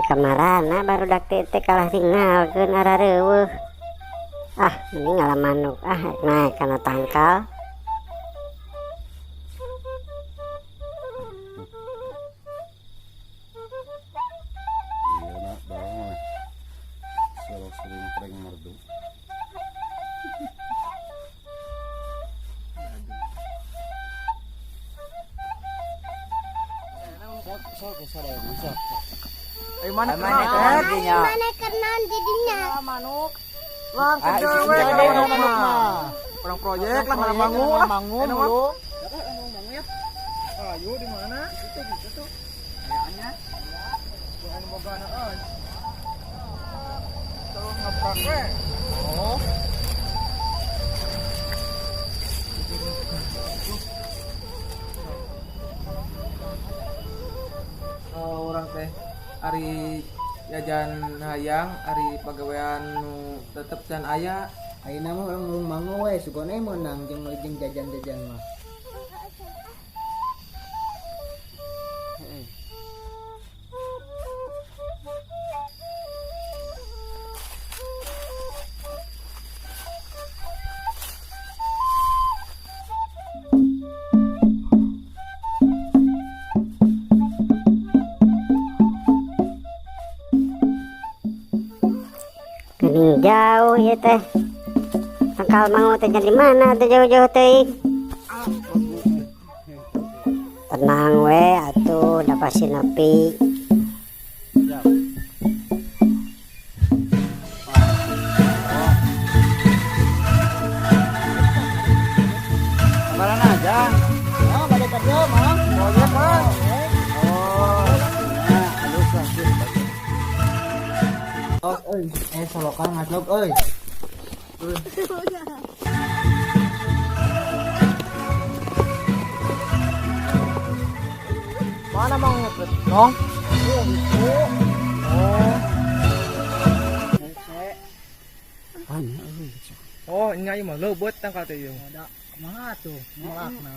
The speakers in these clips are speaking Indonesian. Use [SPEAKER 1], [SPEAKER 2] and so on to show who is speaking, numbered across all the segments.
[SPEAKER 1] Kamarana baru dak titik kalah tinggalkeun arareuweuh. Mending ngalah manuk naik kana tangkal.
[SPEAKER 2] Iya nak barang sering kering merdu.
[SPEAKER 3] Mana
[SPEAKER 4] kenan jadinya
[SPEAKER 3] manuk. Lang kedel we manuk mah. Orang proyek lah malah mangun dulu. Ayo di mana? Itu tuh. Kayaknya. Jangan mogana euy. Terus ngeprak we. Oh. Orang teh ari jajan hayang ari pagawean nu tetep can aya
[SPEAKER 5] ayeuna mah urang mangu we sugone meunang jeung jajan-jajan mah.
[SPEAKER 1] Geuning jauh ya teh. Tangkal mangu teh di mana teh jauh-jauh teuing. Tenang we atuh da pasti nepi.
[SPEAKER 3] Kemarin aja.
[SPEAKER 5] Oh, balik kerja mah.
[SPEAKER 3] Proyek Bang.
[SPEAKER 5] Solokan ngaslog euy.
[SPEAKER 3] Mana mau ngepet? Nong. Oh, ini aja mah leubet tangkal teh ieu.
[SPEAKER 5] Ada kumaha tuh nolakna.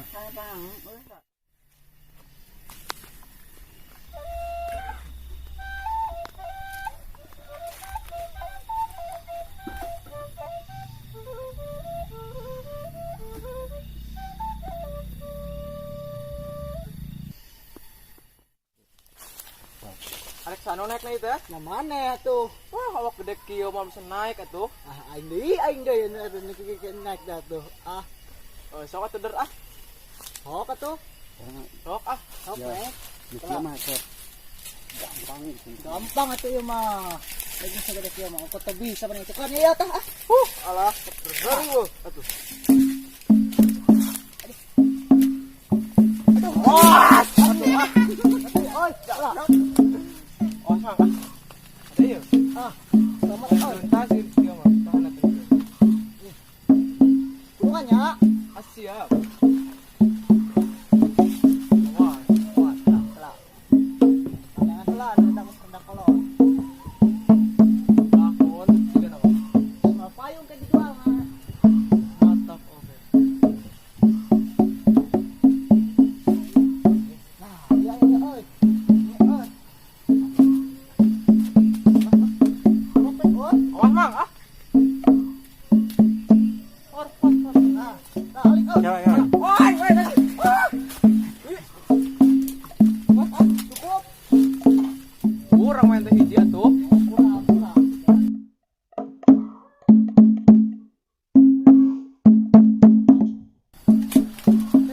[SPEAKER 3] Arek sano naik na itu ya?
[SPEAKER 5] Nah mana tuh?
[SPEAKER 3] Wah, awak gede kieu mah bisa naik atuh.
[SPEAKER 5] Aing deui naik dah tuh.
[SPEAKER 3] Sok atuh der
[SPEAKER 5] Hok atuh.
[SPEAKER 3] Sok
[SPEAKER 5] Hok
[SPEAKER 2] Ya.
[SPEAKER 5] we.
[SPEAKER 2] Mikir mah sok
[SPEAKER 5] Gampang atuh ieu mah. Lagi sagede kieu mah kok teu bisa mah itu kan ieu tah.
[SPEAKER 3] alah, der lu atuh.
[SPEAKER 5] Oi, jalan.
[SPEAKER 3] Oh, sang ada ieu.
[SPEAKER 5] Selamat oi.
[SPEAKER 3] Tasir kieu mah, tahan atuh.
[SPEAKER 5] Kulungannya.
[SPEAKER 3] Siap.
[SPEAKER 5] Jangan telan, rendah kolor.
[SPEAKER 3] Lakon, tiga nama.
[SPEAKER 5] Payung kan dijual mah.
[SPEAKER 3] Mantap, oke.
[SPEAKER 5] Nah, iya oi. Oi.
[SPEAKER 3] Awas mang,
[SPEAKER 5] Nah, alik oi.
[SPEAKER 3] Ya, ya. Woi, tadi.
[SPEAKER 5] Cukup.
[SPEAKER 3] Kurang main teh hiji atuh.
[SPEAKER 5] Kurang.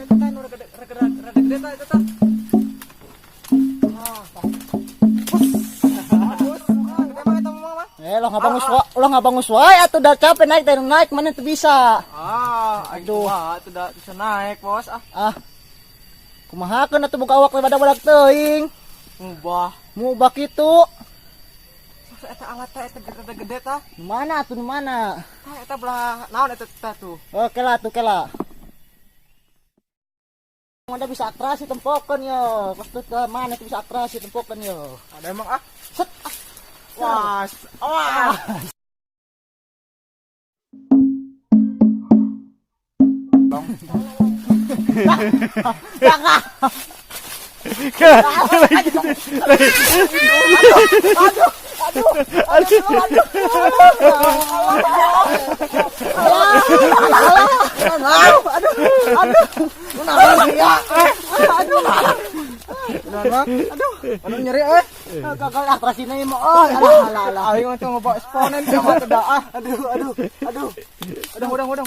[SPEAKER 3] Teh nu rada gede tah eta tah.
[SPEAKER 5] Lo ngabangus wae atuh da capek naik mana teu bisa.
[SPEAKER 3] Aduh, itu udah bisa naik, Bos.
[SPEAKER 5] Kumahakeun atuh buka awak badak-badak teuing. Mubah kitu.
[SPEAKER 3] Eta alat teh eta gede tah.
[SPEAKER 5] Nu mana atuh nu mana?
[SPEAKER 3] Eta belah naon eta tah tuh.
[SPEAKER 5] Oke lah tuh kela. Ada bisa atrasi tempokeun yo. Pas teu mana teu bisa atrasi tempokeun yo.
[SPEAKER 3] Ada emang
[SPEAKER 5] Set.
[SPEAKER 3] Wah. Anu nyeri euy.
[SPEAKER 5] Gagal atrasin na mo. Ala.
[SPEAKER 3] Aing mah teu ngobawa eksponen coba teu ah. Aduh.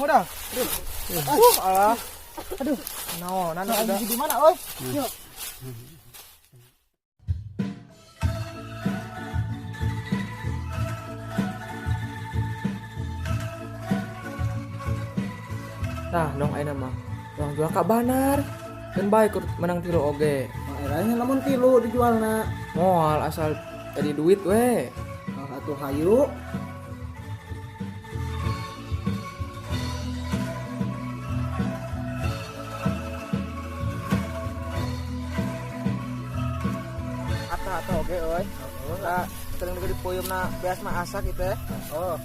[SPEAKER 3] Udah. Alah. Aduh. Naon udah.
[SPEAKER 5] Di mana oi? Yuk.
[SPEAKER 3] Nah, dong ayeuna mah. Orang jual ka banar. Dan baik menang tilu oge.
[SPEAKER 5] Akhirnya namun tilu dijualna.
[SPEAKER 3] Moal asal jadi duit we.
[SPEAKER 5] Atuh hayu.
[SPEAKER 3] Ata oge euy. Nah, sering di puyumna beas mah asak gitu ya.
[SPEAKER 5] Oh.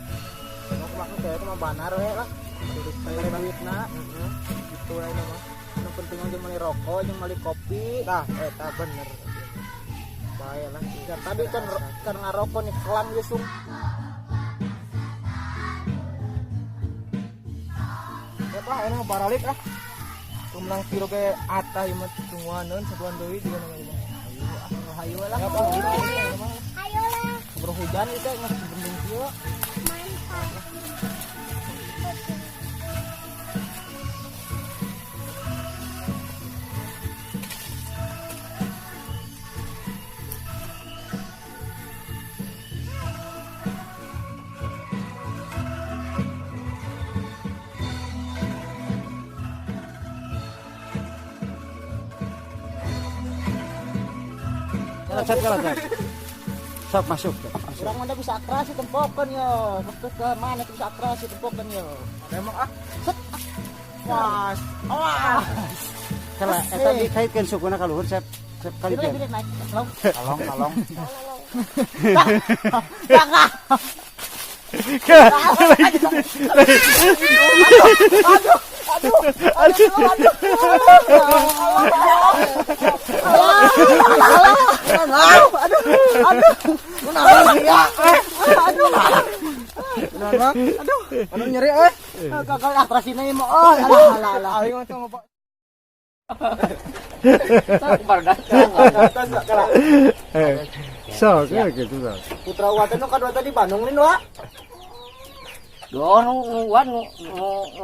[SPEAKER 5] Mau kemarin teh mah banar we lah. Duit duitna.
[SPEAKER 3] Gitu aja mah.
[SPEAKER 5] Yang penting aja beli rokok, yang beli kopi.
[SPEAKER 3] Tah, eta bener.
[SPEAKER 5] Bahaya lah. Ya, tadi kan karena rokok nih kelam gesung.
[SPEAKER 3] Ya lah, enak baralik ah. Menang kilo ke ata ieu mah tungguaneun saduan deui juga namanya.
[SPEAKER 5] Hayu lah.
[SPEAKER 3] Ya Bang, gitu.
[SPEAKER 4] Ayolah,
[SPEAKER 5] Sebelum hujan itu masih bendung kieu.
[SPEAKER 4] mantap.
[SPEAKER 2] Kalau sok masuk.
[SPEAKER 5] Kurang mana bisa akrasi tempokan yo. Waktu ke mana bisa akrasi tempokan yo.
[SPEAKER 3] Memang ah.
[SPEAKER 5] Was. Awas.
[SPEAKER 2] Kalau eta dikaitkeun sukuna ka luhur sep kali
[SPEAKER 5] Direk naik.
[SPEAKER 2] kalong.
[SPEAKER 5] Jangan.
[SPEAKER 3] Anu nyeri euy.
[SPEAKER 5] Gagal atrasin na mo. Ala.
[SPEAKER 3] Aing mah teu ngobawa.
[SPEAKER 2] Sok gitu sok.
[SPEAKER 5] Putra Watan nu kadua tadi Bandung nih wa.
[SPEAKER 6] Doon nu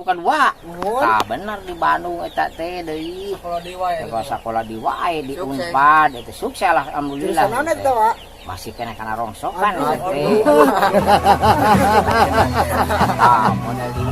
[SPEAKER 6] kadua. Tah bener di Bandung eta teh deui.
[SPEAKER 3] Kalau di wae.
[SPEAKER 6] Sekolah di wae di Unpad eta sukses lah alhamdulillah.
[SPEAKER 5] Sana eta wa.
[SPEAKER 6] Masih kena kana rongsokan eta teh. Ah, modal di